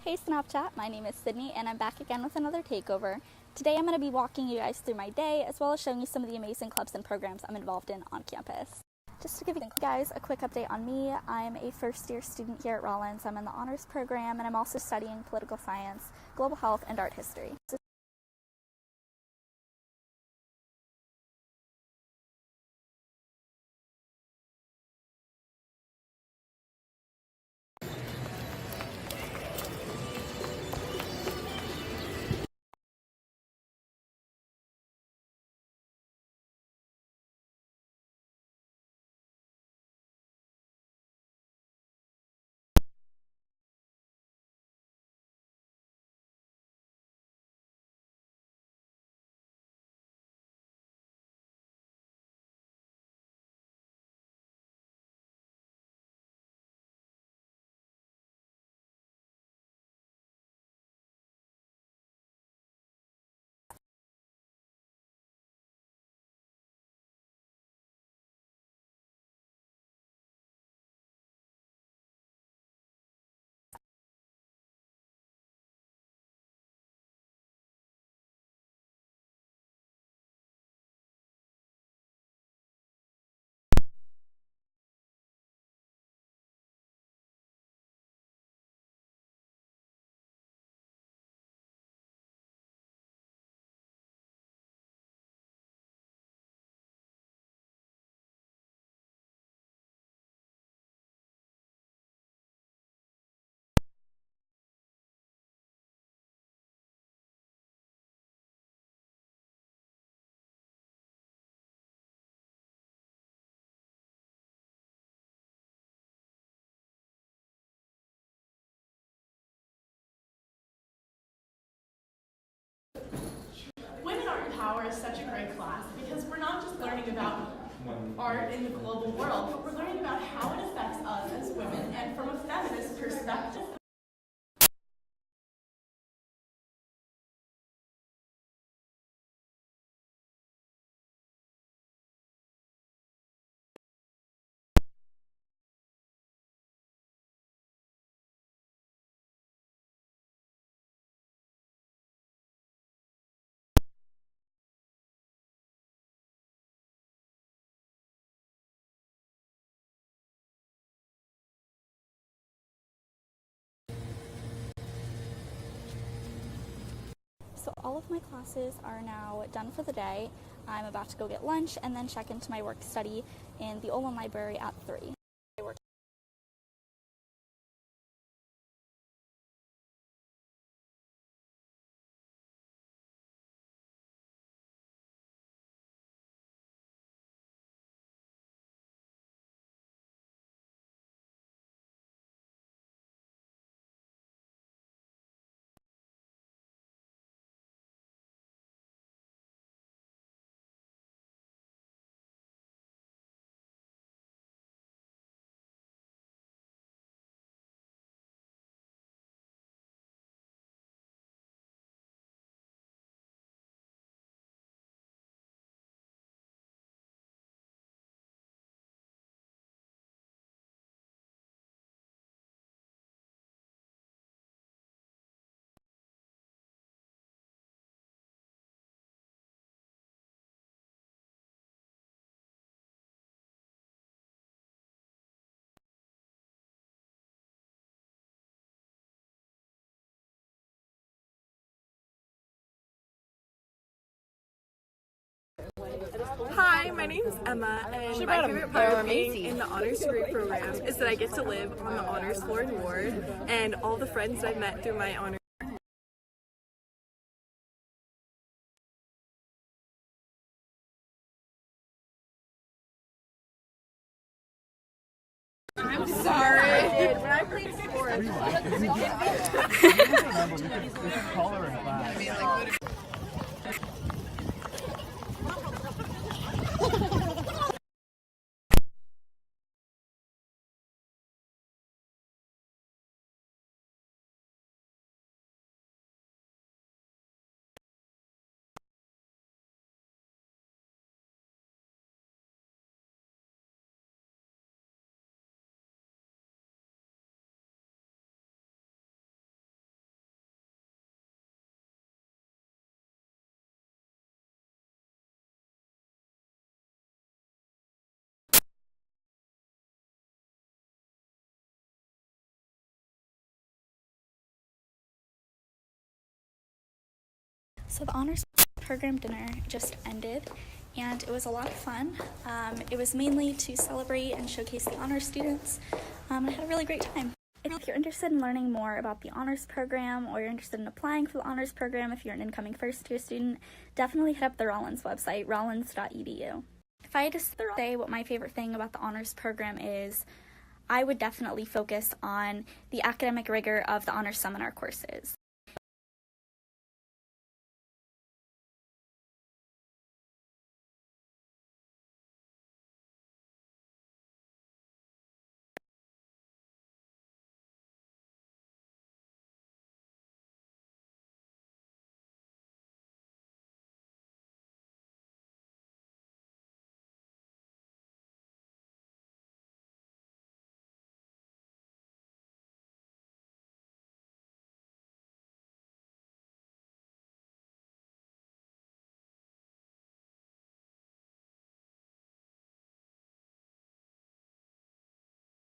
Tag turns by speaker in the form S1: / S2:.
S1: Hey Snapchat, my name is Sydney and I'm back again with another takeover. Today I'm going to be walking you guys through my day as well as showing you some of the amazing clubs and programs I'm involved in on campus. Just to give you guys a quick update on me, I'm a first-year student here at Rollins. I'm in the honors program and I'm also studying political science, global health, and art history.
S2: Women Art and Power is such a great class because we're not just learning about art in the global world, but we're learning about how it affects us as women and from a feminist perspective.
S1: So all of my classes are now done for the day. I'm about to go get lunch and then check into my work study in the Olin Library at 3.
S3: Hi, my name is Emma, and my favorite part of being in the honors degree program is that I get to live on the honors floor and ward, and all the friends I've met through my honors. I'm sorry. When I played sports.
S1: So the honors program dinner just ended, and it was a lot of fun. It was mainly to celebrate and showcase the honors students. I had a really great time. If you're interested in learning more about the honors program, or you're interested in applying for the honors program if you're an incoming first-year student, definitely hit up the Rollins website, rollins.edu. If I had to say what my favorite thing about the honors program is, I would definitely focus on the academic rigor of the honors seminar courses.